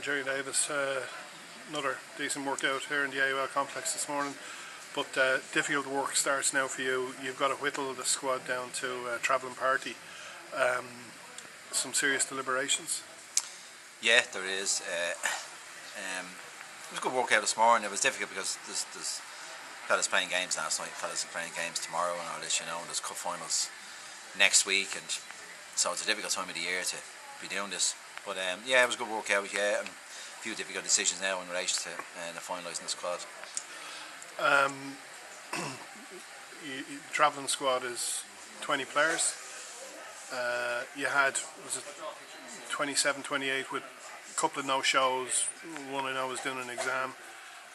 Gerry Davis, another decent workout here in the AUL complex this morning, but difficult work starts now for you. You've got to whittle the squad down to a travelling party. Some serious deliberations. Yeah, there is. It was a good workout this morning. It was difficult because there's fellas playing games last night, fellas playing games tomorrow and all this, and there's cup finals next week, and so it's a difficult time of the year to be doing this. But yeah, it was a good workout, yeah, and a few difficult decisions now in relation to the finalising the squad. Travelling squad is 20 players. You had, was it 27, 28 with a couple of no-shows, one I know was doing an exam.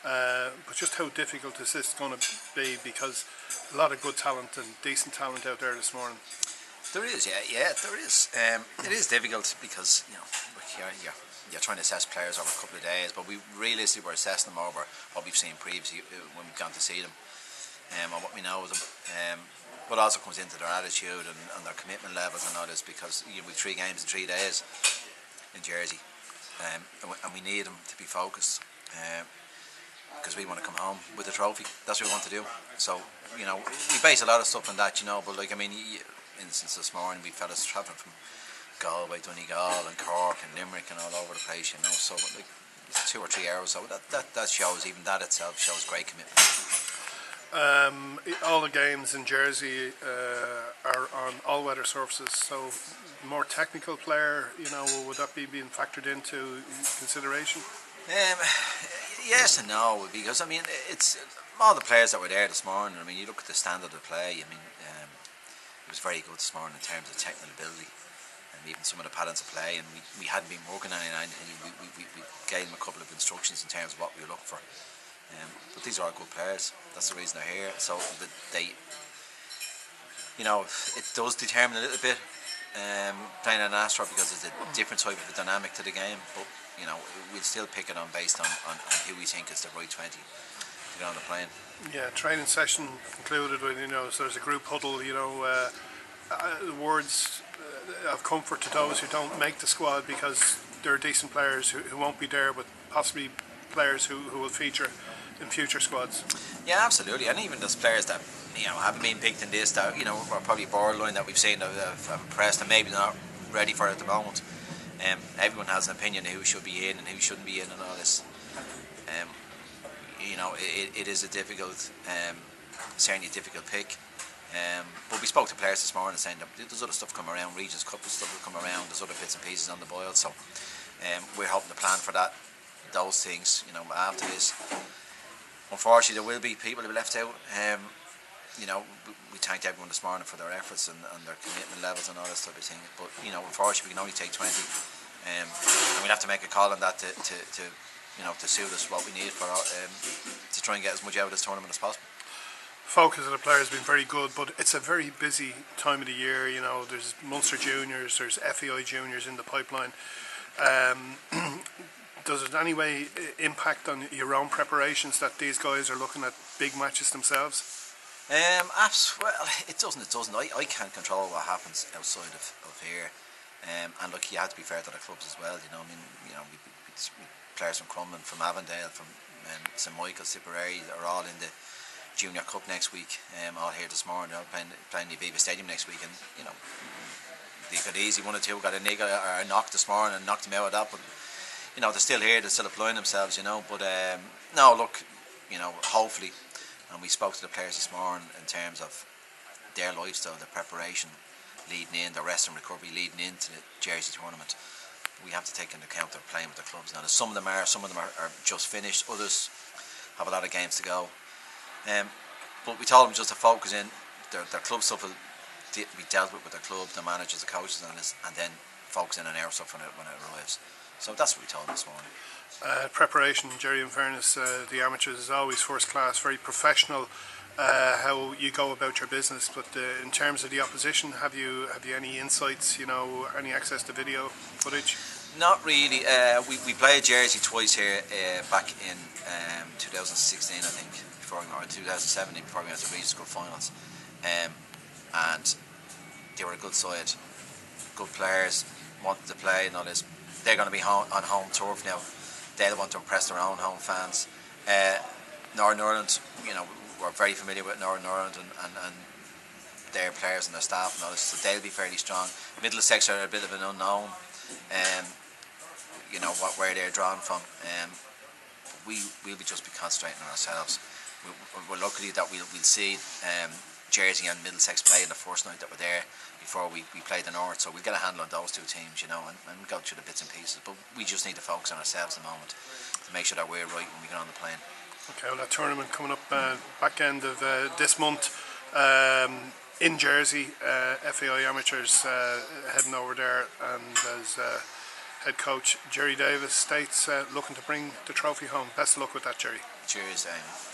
But just how difficult is this going to be, because a lot of good talent and decent talent out there this morning. There is, yeah, there is. It is difficult because you're trying to assess players over a couple of days, but we realistically were assessing them over what we've seen previously when we've gone to see them, and what we know of them. But also comes into their attitude and their commitment levels and all this, because we've 3 games in 3 days in Jersey, and we need them to be focused. Because we want to come home with a trophy. That's what we want to do. So, we base a lot of stuff on that, but instance this morning, we fellas travelling from Galway, Donegal and Cork and Limerick and all over the place, so it's 2 or 3 hours, so that shows, even that itself shows great commitment. All the games in Jersey are on all-weather surfaces, so more technical player, would that be being factored into consideration? Yes and no, because it's all the players that were there this morning. You look at the standard of play. It was very good this morning in terms of technical ability, and even some of the patterns of play. And we hadn't been working on anything. We gave them a couple of instructions in terms of what we were looking for. But these are all good players. That's the reason they're here. So that they, it does determine a little bit playing an Astro, because it's a different type of a dynamic to the game. But we'll still pick it on based on who we think is the right 20 to get on the plane. Yeah, training session concluded with, so there's a group huddle, words of comfort to those who don't make the squad, because there are decent players who won't be there, but possibly players who will feature in future squads. Yeah, absolutely. And even those players that haven't been picked in this, that are probably borderline, that we've seen that have impressed and maybe not ready for it at the moment. Everyone has an opinion of who should be in and who shouldn't be in and all this. It is a difficult, certainly a difficult pick. But we spoke to players this morning saying that there's other stuff coming around, Regents Cup stuff will come around, there's other bits and pieces on the boil, so we're hoping to plan for those things, after this. Unfortunately, there will be people who are left out. We thanked everyone this morning for their efforts and their commitment levels and all this type of thing. But unfortunately, we can only take 20, and we'll have to make a call on that to suit us what we need for to try and get as much out of this tournament as possible. Focus of the players has been very good, but it's a very busy time of the year. There's Munster Juniors, there's FAI Juniors in the pipeline. Does it in any way impact on your own preparations that these guys are looking at big matches themselves? Well, it doesn't. I can't control what happens outside of here, and look, you have to be fair to the clubs as well. We players from Crumlin, from Avondale, from St Michael's, Tipperary are all in the Junior Cup next week. All here this morning, they're playing the Aviva Stadium next week, and they got easy 1 or 2 got a niggle or a knock this morning and knocked them out of that, but they're still here, they're still applying themselves, but no, look, hopefully, and we spoke to the players this morning in terms of their lifestyle, their preparation leading in, their rest and recovery leading into the Jersey tournament. We have to take into account they're playing with their clubs now. Some of them are just finished, others have a lot of games to go. But we told them just to focus in, their club stuff will be dealt with their club, the managers, the coaches and this, and then focus in on our stuff when it arrives. So that's what we told them this morning. Preparation, Gerry, in fairness, the amateurs is always first class, very professional, how you go about your business, but in terms of the opposition, have you any insights, any access to video footage? Not really. We played Jersey twice here back in 2016, I think, or 2017, before we went to Regents Cup finals, and they were a good side, good players, wanted to play and all this. they're going to be on home turf now. They want to impress their own home fans. Northern Ireland, you know, we're very familiar with Northern Ireland and their players and their staff and all this, so they'll be fairly strong. Middlesex are a bit of an unknown, you know, where they're drawn from. We'll just be concentrating on ourselves. We're lucky that we'll see Jersey and Middlesex play in the first night that we're there before we play the North, so we'll get a handle on those two teams, you know, and go through the bits and pieces. But we just need to focus on ourselves at the moment to make sure that we're right when we get on the plane. Okay, well, that tournament coming up back end of this month in Jersey. FAI Amateurs heading over there, and as head coach Gerry Davis states, looking to bring the trophy home. Best of luck with that, Gerry. Cheers, Eamon.